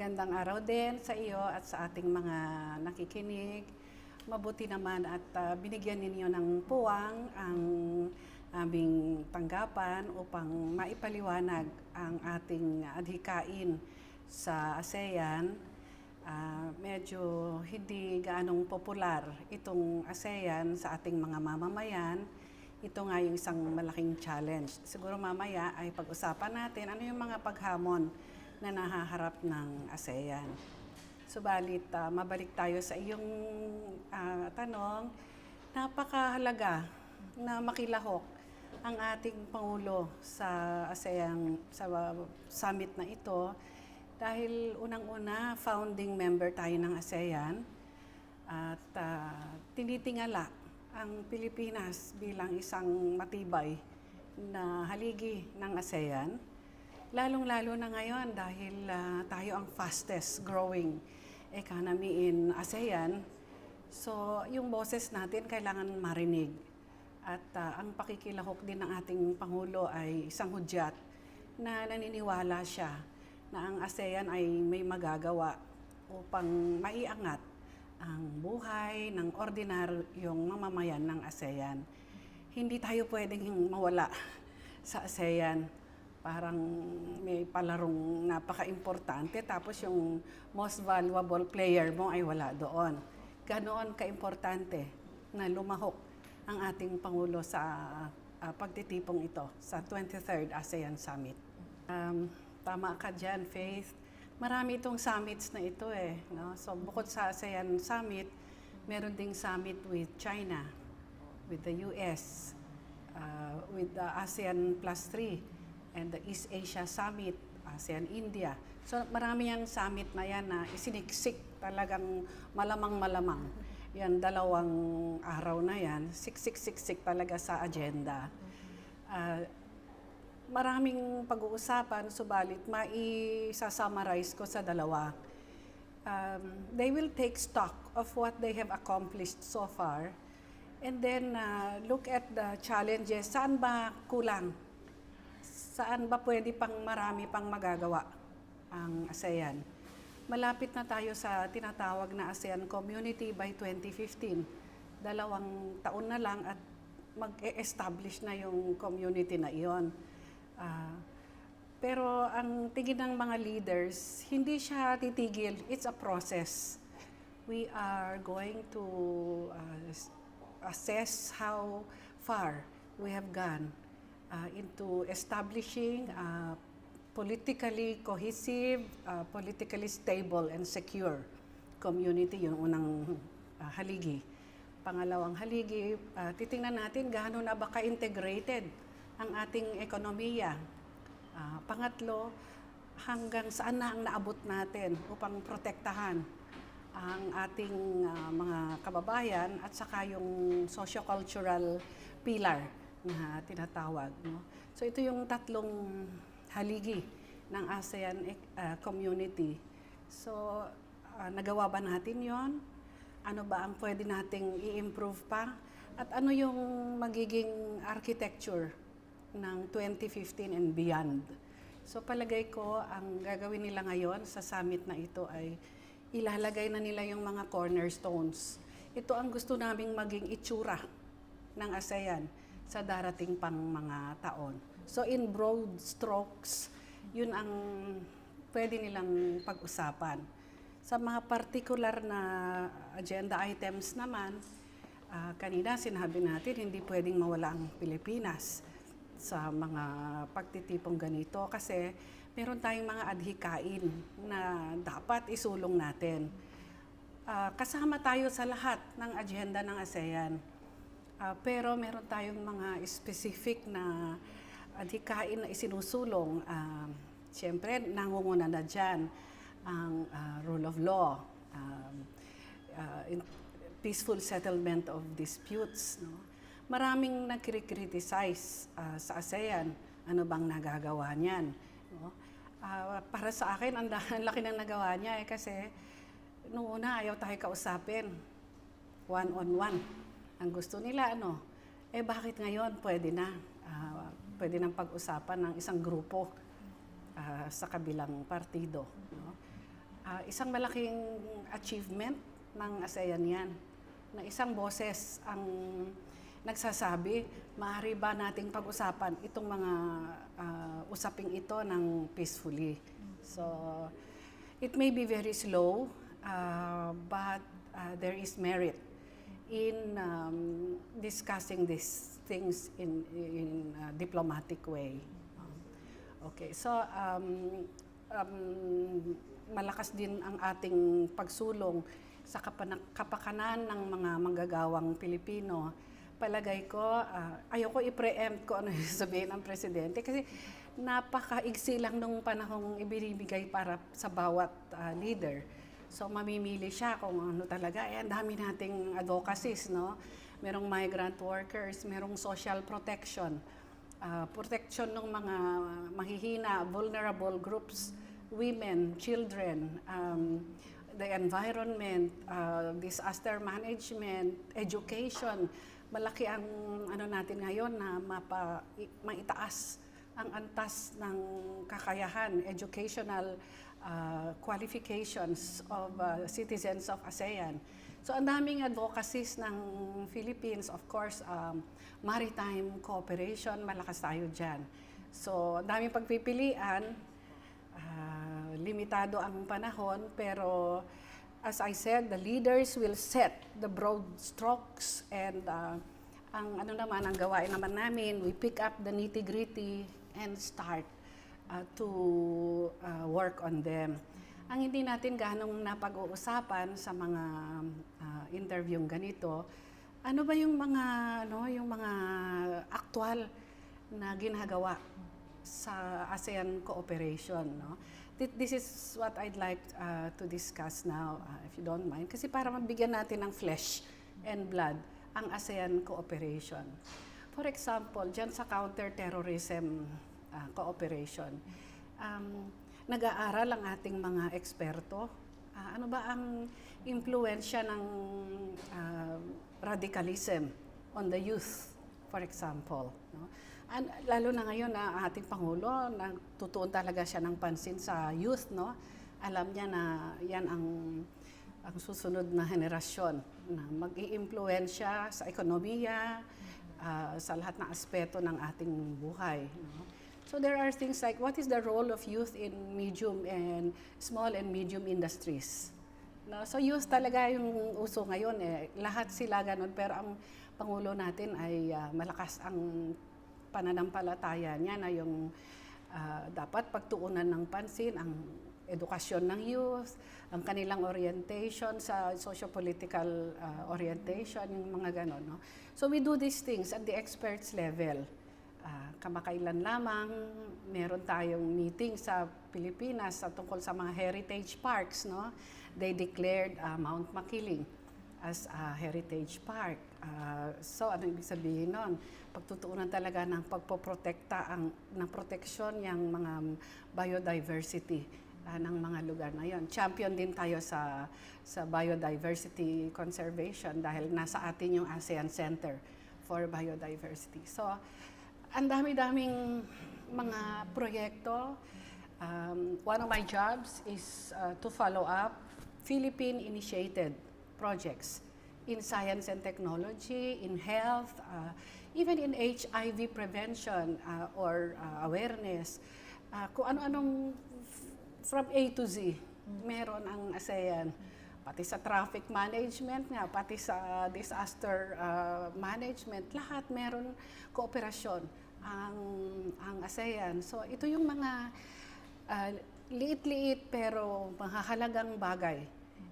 Magandang araw din sa iyo at sa ating mga nakikinig. Mabuti naman at binigyan ninyo ng puwang ang aming tanggapan upang maipaliwanag ang ating adhikain sa ASEAN. Medyo hindi gaanong popular itong ASEAN sa ating mga mamamayan. Ito nga yung isang malaking challenge. Siguro mamaya ay pag-usapan natin ano yung mga paghamon na nahaharap ng ASEAN. Subalit, mabalik tayo sa iyong tanong. Napakahalaga na makilahok ang ating Pangulo sa ASEAN sa summit na ito dahil unang-una, founding member tayo ng ASEAN at tinitingala ang Pilipinas bilang isang matibay na haligi ng ASEAN. Lalong-lalo na ngayon dahil tayo ang fastest growing economy in ASEAN. So, yung boses natin kailangan marinig. At ang pakikilahok din ng ating Pangulo ay isang hudyat na naniniwala siya na ang ASEAN ay may magagawa upang maiangat ang buhay ng ordinaryong mamamayan ng ASEAN. Hindi tayo pwedeng mawala sa ASEAN. Parang may palarong napaka-importante tapos yung most valuable player mo ay wala doon. Ganoon ka-importante na lumahok ang ating Pangulo sa pagtitipong ito sa 23rd ASEAN Summit. Tama ka dyan, Faith. Marami itong summits na ito no? So bukod sa ASEAN Summit, meron ding summit with China, with the US, with the ASEAN Plus 3, and the East Asia Summit, ASEAN-India. So marami yung summit na yan na isiniksik talagang malamang-malamang. Yan, 2 araw na yan, siksik talaga sa agenda. Maraming pag-uusapan, subalit maisa-summarize ko sa 2. They will take stock of what they have accomplished so far and then look at the challenges. Saan ba kulang? Saan ba pwede pang marami pang magagawa ang ASEAN? Malapit na tayo sa tinatawag na ASEAN Community by 2015. 2 taon na lang at mag-e-establish na yung community na iyon. Pero ang tingin ng mga leaders, hindi siya titigil. It's a process. We are going to assess how far we have gone into establishing a politically cohesive, politically stable and secure community, yung unang haligi. Pangalawang haligi, titingnan natin gaano na ba ka-integrated ang ating ekonomiya. Pangatlo, hanggang saan na ang naabot natin upang protektahan ang ating mga kababayan at saka yung socio-cultural pillar na tinatawag. No? So ito yung 3 haligi ng ASEAN community. So nagawa ba natin yon? Ano ba ang pwede nating i-improve pa? At ano yung magiging architecture ng 2015 and beyond? So palagay ko ang gagawin nila ngayon sa summit na ito ay ilalagay na nila yung mga cornerstones. Ito ang gusto naming maging itsura ng ASEAN sa darating pang mga taon. So in broad strokes, yun ang pwede nilang pag-usapan. Sa mga particular na agenda items naman, kanina sinabi natin hindi pwedeng mawala ang Pilipinas sa mga pagtitipong ganito kasi meron tayong mga adhikain na dapat isulong natin. Kasama tayo sa lahat ng agenda ng ASEAN. Pero meron tayong mga specific na adhikain na isinusulong. Siyempre, nangunguna na dyan ang rule of law, peaceful settlement of disputes. No? Maraming nagkri-criticize sa ASEAN. Ano bang nagagawa niyan? No? Para sa akin, ang laki ng nagawa niya kasi noong una ayaw tayo kausapin. One-on-one. Ang gusto nila, bakit ngayon pwede na? Pwede nang pag-usapan ng isang grupo sa kabilang partido. No? Isang malaking achievement ng ASEAN yan, na isang boses ang nagsasabi, maaari ba nating pag-usapan itong mga usaping ito ng peacefully. So, it may be very slow, but there is merit in discussing these things in a diplomatic way. Okay, so malakas din ang ating pagsulong sa kapakanan ng mga manggagawang Pilipino. Palagay ko, ayoko i-preempt ko ano yung sabihin ng Presidente kasi napakaigsi lang nung panahong ibinibigay para sa bawat leader. So mamimili siya kung ano talaga. Ang dami nating advocacies, no? Merong migrant workers, merong social protection. Protection ng mga mahihina, vulnerable groups, women, children, the environment, disaster management, education. Malaki ang ano natin ngayon na maitaas ang antas ng kakayahan, educational qualifications of citizens of ASEAN. So ang daming advocacies ng Philippines, of course, maritime cooperation, malakas tayo dyan. So ang daming pagpipilian, limitado ang panahon, pero as I said, the leaders will set the broad strokes and ang ano naman, ang gawain naman namin, we pick up the nitty-gritty and start to work on them. Ang hindi natin ganong napag-uusapan sa mga interviewing ganito, ano ba yung mga aktual na ginagawa sa ASEAN cooperation, no? This is what I'd like to discuss now, if you don't mind, kasi para mabigyan natin ng flesh and blood ang ASEAN cooperation. For example, dyan sa counter-terrorism cooperation, nag-aaral ang ating mga eksperto. Ano ba ang impluensya ng radicalism on the youth, for example, no? And lalo na ngayon na ating Pangulo, tutuon talaga siya ng pansin sa youth, no? Alam niya na yan ang susunod na henerasyon na mag-i-impluwensya sa ekonomiya, sa lahat ng aspeto ng ating buhay, no? So there are things like, what is the role of youth in small and medium industries? No? So youth talaga yung uso ngayon. Lahat sila ganun, pero ang Pangulo natin ay malakas ang pananampalataya niya na yung dapat pagtuunan ng pansin ang edukasyon ng youth, ang kanilang orientation sa socio-political orientation, yung mga ganon, no? So we do these things at the experts level. Kamakailan lamang, meron tayong meeting sa Pilipinas tungkol sa mga heritage parks, no? They declared Mount Makiling as a heritage park. So ano ibig sabihin nun? Pagtutuunan talaga ng pagpoprotekta ng proteksyon yung mga biodiversity ng mga lugar na yon. Champion din tayo sa biodiversity conservation dahil nasa atin yung ASEAN Center for Biodiversity. So ang dami-daming mga proyekto. One of my jobs is to follow up Philippine-initiated projects in science and technology, in health, even in HIV prevention or awareness. Kung ano-anong from A to Z, meron ang ASEAN. Pati sa traffic management nga, pati sa disaster management, lahat meron kooperasyon ang ASEAN. So ito yung mga liit-liit pero mahahalagang bagay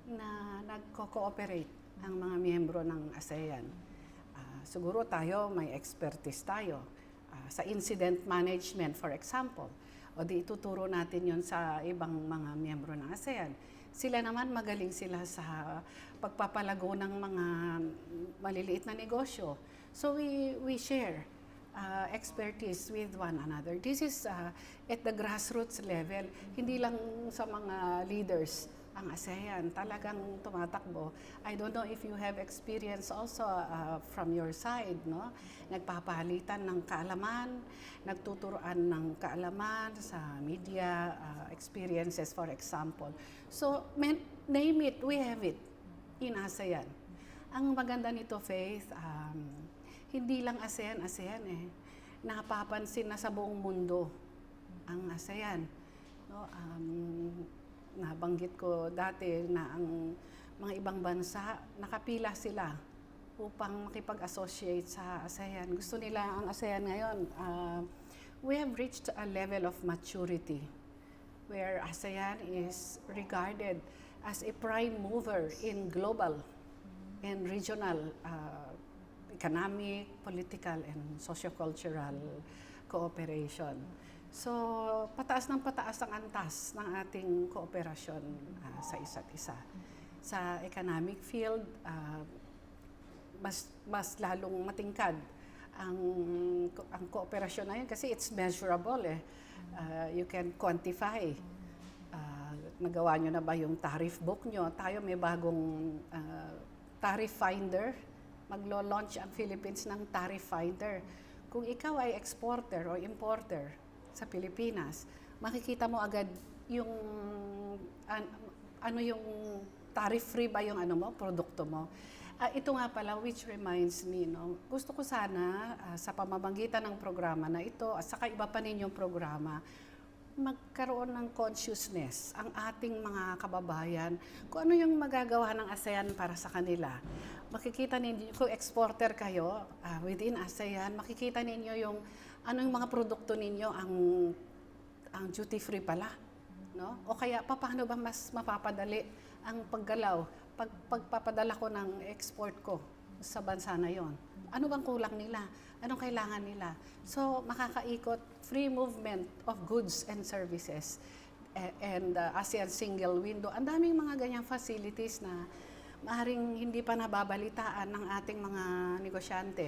na nagko-cooperate ang mga miyembro ng ASEAN. Siguro tayo, may expertise tayo sa incident management, for example. O di ituturo natin yon sa ibang mga miyembro ng ASEAN. Sila naman magaling sila sa pagpapalago ng mga maliliit na negosyo. So we share expertise with one another. This is at the grassroots level, hindi lang sa mga leaders ang ASEAN. Talagang tumatakbo. I don't know if you have experience also from your side, no? Nagpapalitan ng kaalaman, nagtuturuan ng kaalaman sa media, experiences, for example. So, name it, we have it in ASEAN. Ang maganda nito, Faith, hindi lang ASEAN eh. Napapansin na sa buong mundo ang ASEAN. No? Nabanggit ko dati na ang mga ibang bansa, nakapila sila upang makipag-associate sa ASEAN. Gusto nila ang ASEAN ngayon. We have reached a level of maturity where ASEAN is regarded as a prime mover in global and regional economic, political, and socio-cultural cooperation. So, pataas ng pataas ang antas ng ating kooperasyon sa isa't isa. Sa economic field, mas lalong matingkad ang kooperasyon na yun kasi it's measurable eh. You can quantify. Nagawa nyo na ba yung tariff book nyo? Tayo may bagong tariff finder. Maglo-launch ang Philippines ng tariff finder. Kung ikaw ay exporter o importer sa Pilipinas, makikita mo agad yung ano yung tariff-free ba yung produkto mo. Ito nga pala, which reminds me, no, gusto ko sana sa pamamagitan ng programa na ito at saka iba pa ninyong programa, magkaroon ng consciousness ang ating mga kababayan kung ano yung magagawa ng ASEAN para sa kanila. Makikita ninyo, kung exporter kayo within ASEAN, makikita ninyo yung anong mga produkto ninyo ang duty free pala, no? O kaya paano ba mas mapapadali ang paggalaw pagpapadala ko ng export ko sa bansa na yon? Ano bang kulang nila? Anong kailangan nila? So makakaikot free movement of goods and services and ASEAN single window. Ang daming mga ganyang facilities na maaaring hindi pa nababalitaan ng ating mga negosyante.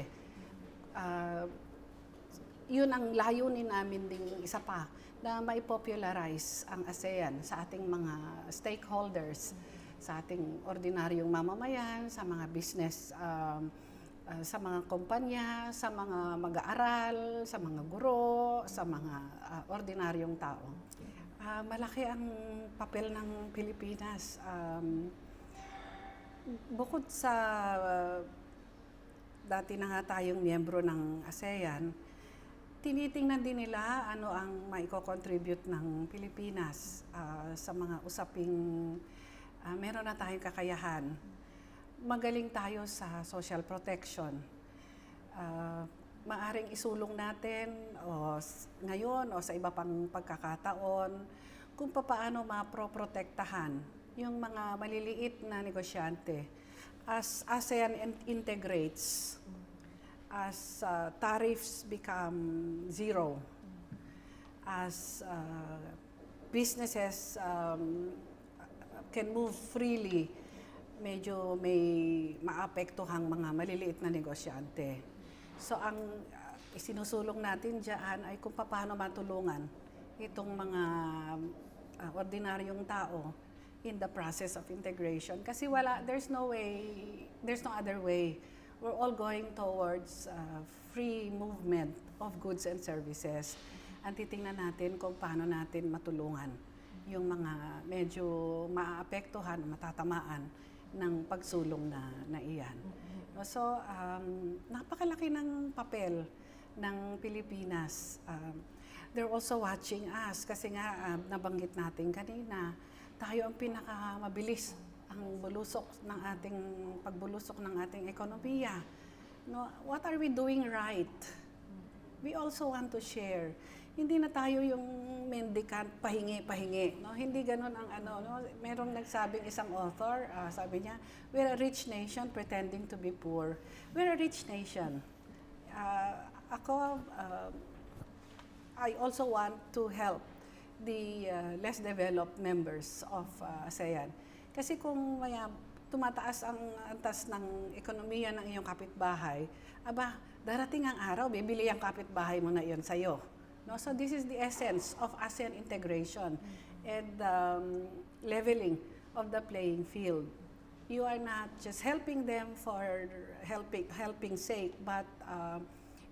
Yun ang layunin namin ding isa pa, na mai-popularize ang ASEAN sa ating mga stakeholders, sa ating ordinaryong mamamayan, sa mga business, sa mga kumpanya, sa mga mag-aaral, sa mga guro, sa mga ordinaryong tao. Malaki ang papel ng Pilipinas. Bukod sa dati na nga tayong miyembro ng ASEAN, tinitingnan din nila ano ang maiko-contribute ng Pilipinas sa mga usaping meron na tayong kakayahan. Magaling tayo sa social protection. Maaring isulong natin ngayon o sa iba pang pagkakataon kung paano maproprotektahan yung mga maliliit na negosyante as ASEAN integrates, as tariffs become zero, as businesses can move freely, medyo may maapektuhang mga maliliit na negosyante. So ang isinusulong natin diyan ay kung paano matulungan itong mga ordinaryong tao in the process of integration. Kasi there's no other way. We're all going towards free movement of goods and services. Ang titingnan natin kung paano natin matulungan yung mga medyo maaapektuhan, matatamaan ng pagsulong na iyan. So, napakalaki ng papel ng Pilipinas. They're also watching us kasi nga nabanggit natin kanina, tayo ang pinakamabilis ang pagbulusok ng ating ekonomiya. No, what are we doing right? We also want to share. Hindi na tayo yung mendicant, pahingi. No? Hindi ganun ang no? Merong nagsabing isang author, sabi niya, we're a rich nation pretending to be poor. We're a rich nation. I also want to help the less developed members of ASEAN. Kasi kung tumataas ang antas ng ekonomiya ng iyong kapitbahay, darating ang araw, bibili ang kapitbahay mo na iyon sa'yo. No? So this is the essence of ASEAN integration and leveling of the playing field. You are not just helping them for helping sake, but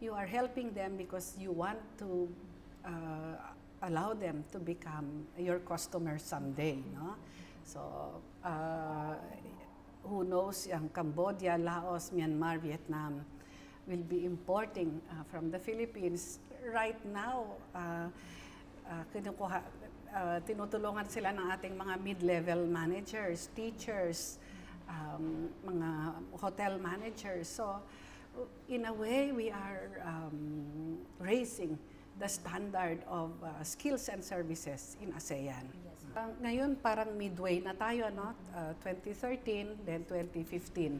you are helping them because you want to allow them to become your customer someday, no? So, who knows, ang Cambodia, Laos, Myanmar, Vietnam will be importing from the Philippines. Right now, tinutulungan sila ng ating mga mid-level managers, teachers, mga hotel managers. So, in a way, we are raising the standard of skills and services in ASEAN. Yes. Ngayon, parang midway na tayo, no? 2013, then 2015.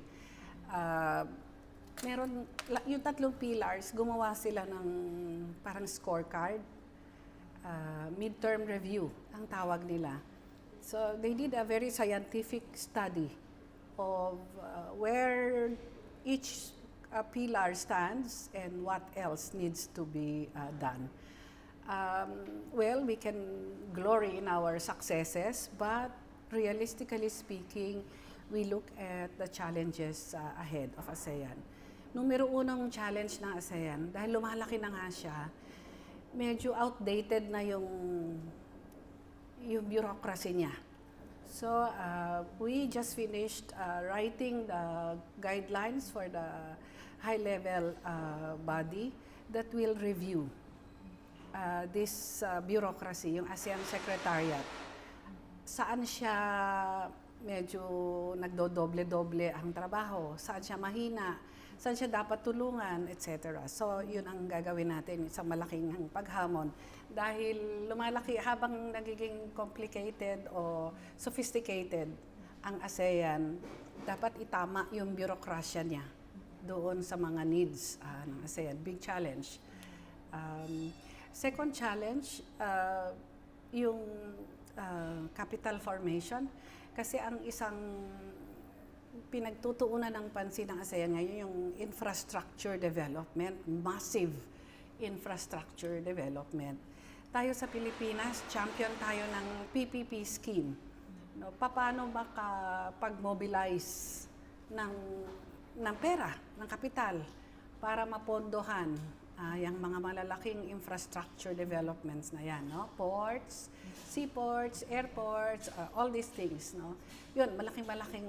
Meron, yung tatlong pillars, gumawa sila ng parang scorecard, midterm review, ang tawag nila. So, they did a very scientific study of where each pillar stands and what else needs to be done. Well, we can glory in our successes, but realistically speaking, we look at the challenges ahead of ASEAN. Numero unong challenge ng ASEAN, dahil lumalaki na nga siya, medyo outdated na yung bureaucracy niya. So, we just finished writing the guidelines for the high-level body that will review this bureaucracy, yung ASEAN Secretariat. Saan siya medyo nagdodoble-doble ang trabaho, saan siya mahina, saan siya dapat tulungan, etc. So, yun ang gagawin natin, isang malaking paghamon. Dahil lumalaki, habang nagiging complicated o sophisticated ang ASEAN, dapat itama yung bureaucracia niya doon sa mga needs ng ASEAN. Big challenge. Second challenge, yung capital formation. Kasi ang isang pinagtutuunan ng pansin ng ASEAN ngayon yung infrastructure development, massive infrastructure development. Tayo sa Pilipinas, champion tayo ng PPP scheme. No, paano makapag-mobilize ng pera, ng kapital para mapondohan yung mga malalaking infrastructure developments na yan, no? Ports, seaports, airports, all these things, no? Yun, malaking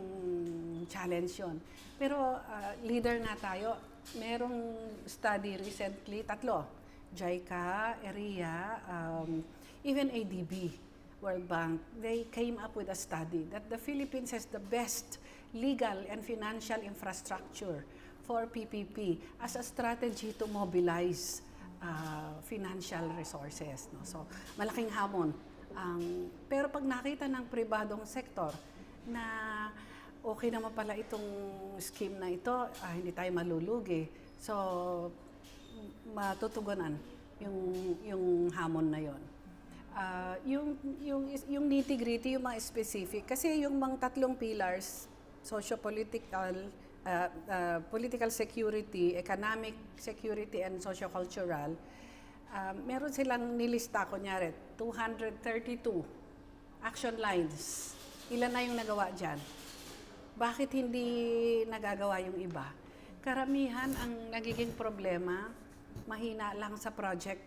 challenge yun. Pero leader nga tayo, merong study recently, 3, JICA, ERIA, even ADB, World Bank, they came up with a study that the Philippines has the best legal and financial infrastructure for PPP as a strategy to mobilize financial resources. No? So, malaking hamon. Pero pag nakita ng pribadong sektor na okay naman pala itong scheme na ito, hindi tayo malulugi. So, matutugunan yung hamon na yon. Yung nitty-gritty, yung mga specific, kasi yung mga 3 pillars, socio-political, political security, economic security, and socio-cultural, meron silang nilista, kunyari, 232 action lines. Ilan na yung nagawa dyan? Bakit hindi nagagawa yung iba? Karamihan ang nagiging problema, mahina lang sa project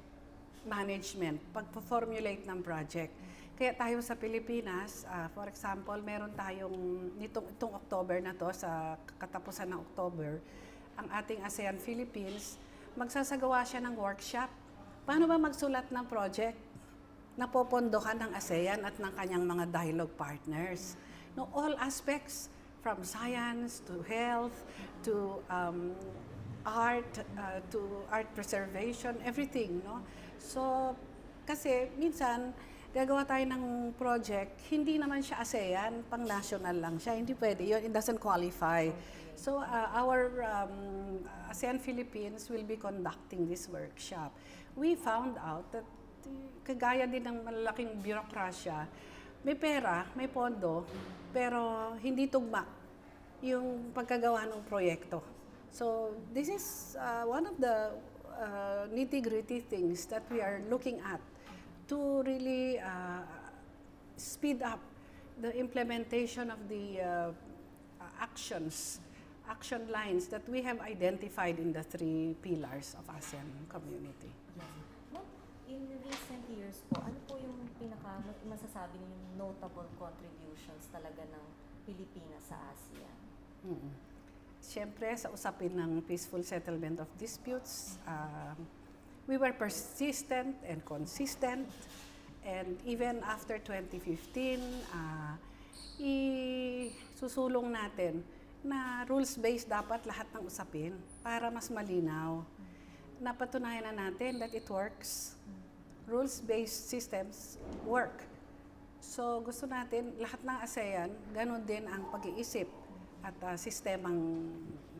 management, pag-formulate ng project. Kaya tayo sa Pilipinas, for example, meron tayong itong October na to, sa katapusan ng October, ang ating ASEAN Philippines, magsasagawa siya ng workshop. Paano ba magsulat ng project na popondohan ng ASEAN at ng kanyang mga dialogue partners? No, all aspects, from science to health to art, to art preservation, everything, no? So, kasi minsan, gagawa tayo ng project, hindi naman siya ASEAN, pang-national lang siya. Hindi pwede yun. It doesn't qualify. So, our ASEAN Philippines will be conducting this workshop. We found out that kagaya din ng malalaking bureaucracia, may pera, may pondo, pero hindi tugma yung pagkagawa ng proyekto. So, this is one of the nitty-gritty things that we are looking at to really speed up the implementation of the action lines that we have identified in the 3 pillars of ASEAN community. Ma'am, in recent years po, ano po yung masasabi yung notable contributions talaga ng Pilipinas sa ASEAN? Siyempre, sa usapin ng peaceful settlement of disputes, we were persistent and consistent. And even after 2015, isusulong natin na rules-based dapat lahat ng usapin para mas malinaw. Napatunayan na natin that it works. Rules-based systems work. So gusto natin lahat ng ASEAN, ganun din ang pag-iisip at sistemang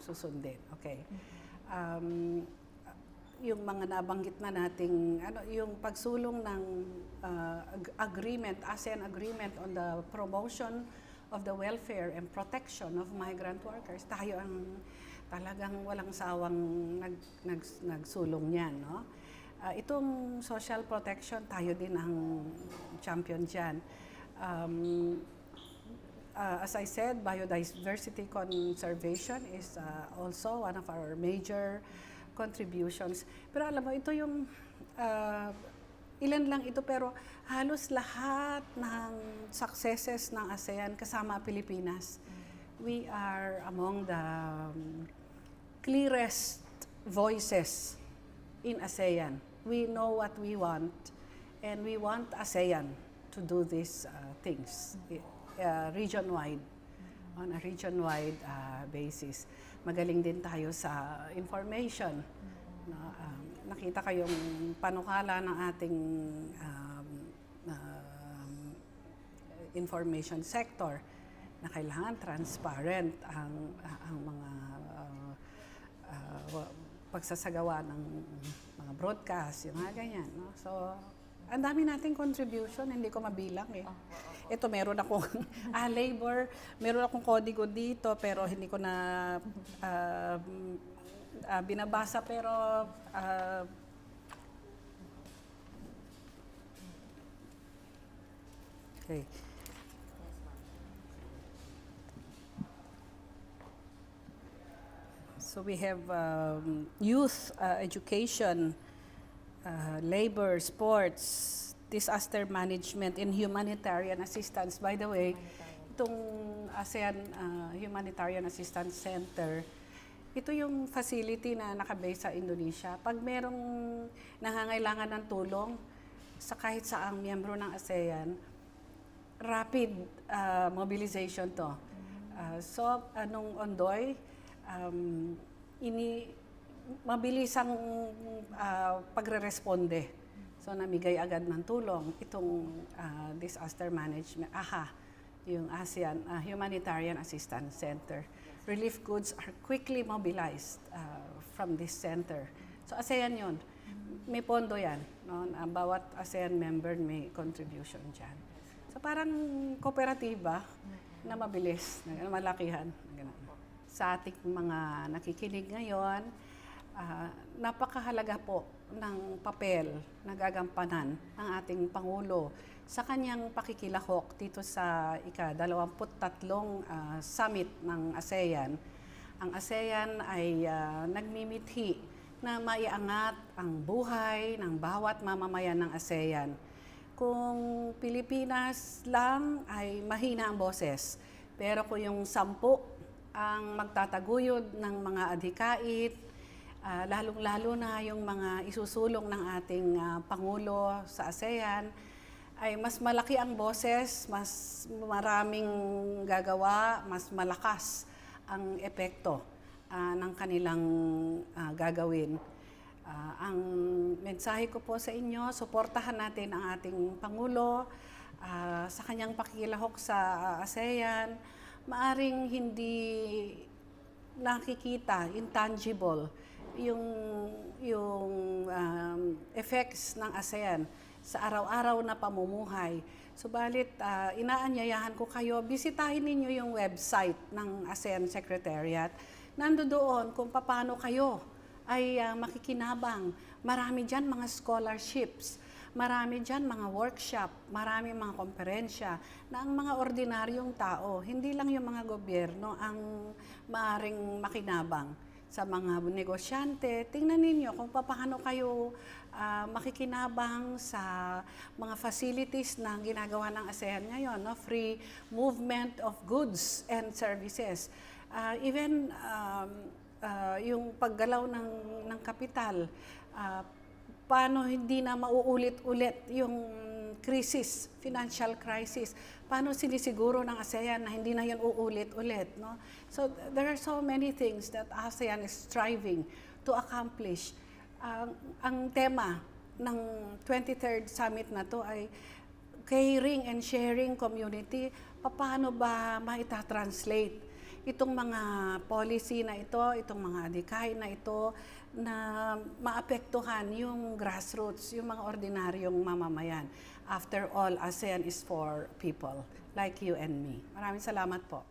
susundin. Okay. Yung mga nabanggit na nating yung pagsulong ng agreement, ASEAN agreement on the promotion of the welfare and protection of migrant workers. Tayo ang talagang walang sawang nagsulong niyan, no? Itong social protection, tayo din ang champion diyan. As I said, biodiversity conservation is also one of our major contributions. Pero alam mo, ito yung ilan lang ito, pero halos lahat ng successes ng ASEAN kasama Pilipinas. We are among the clearest voices in ASEAN. We know what we want, and we want ASEAN to do these things region-wide, on a region-wide basis. Magaling din tayo sa information. Nakita kayong panukala ng ating information sector na kailangan transparent ang mga pagsasagawa ng mga broadcast, yung mga ganyan. No? So, ang dami nating contribution, hindi ko mabilang eh. Ito, meron akong labor, meron akong kodigo dito, pero hindi ko na binabasa, pero okay. So we have youth education, labor, sports, disaster management, and humanitarian assistance. By the way, itong ASEAN Humanitarian Assistance Center, ito yung facility na nakabase sa Indonesia. Pag merong nangangailangan ng tulong sa kahit saang miyembro ng ASEAN, rapid mobilization to. So, nung Ondoy, mabilis ang pagre-responde. So, namigay agad ng tulong itong disaster management, yung ASEAN Humanitarian Assistance Center. Relief goods are quickly mobilized from this center. So, ASEAN yun. May pondo yan. No? Bawat ASEAN member may contribution dyan. So, parang kooperatiba na mabilis, na malakihan. Sa ating mga nakikinig ngayon, napakahalaga po ng papel na gagampanan ng ating Pangulo sa kanyang pakikilahok dito sa ika-23 summit ng ASEAN. Ang ASEAN ay nagmimithi na maiangat ang buhay ng bawat mamamayan ng ASEAN. Kung Pilipinas lang ay mahina ang boses, pero kung yung 10 ang magtataguyod ng mga adhikait, lalong-lalo na yung mga isusulong ng ating Pangulo sa ASEAN, ay mas malaki ang boses, mas maraming gagawa, mas malakas ang epekto ng kanilang gagawin. Ang mensahe ko po sa inyo, suportahan natin ang ating Pangulo sa kanyang pakikilahok sa ASEAN. Maaring hindi nakikita, intangible, yung effects ng ASEAN sa araw-araw na pamumuhay. Subalit, inaanyayahan ko kayo, bisitahin ninyo yung website ng ASEAN Secretariat. Nandoon kung paano kayo ay makikinabang. Marami dyan mga scholarships. marami dyan mga workshop, marami mga komperensya na ang mga ordinaryong tao, hindi lang yung mga gobyerno ang maaring makinabang sa mga negosyante. Tingnan ninyo kung paano kayo makikinabang sa mga facilities na ginagawa ng ASEAN ngayon, no? Free movement of goods and services. Even yung paggalaw ng kapital, paano hindi na mauulit-ulit yung crisis, financial crisis. Paano sinisiguro ng ASEAN na hindi na yun uulit-ulit, no? So there are so many things that ASEAN is striving to accomplish. Ang tema ng 23rd summit na to ay caring and sharing community. Paano ba maita-translate itong mga policy na ito, itong mga adhikain na ito na maapektuhan yung grassroots, yung mga ordinaryong mamamayan. After all, ASEAN is for people like you and me. Maraming salamat po.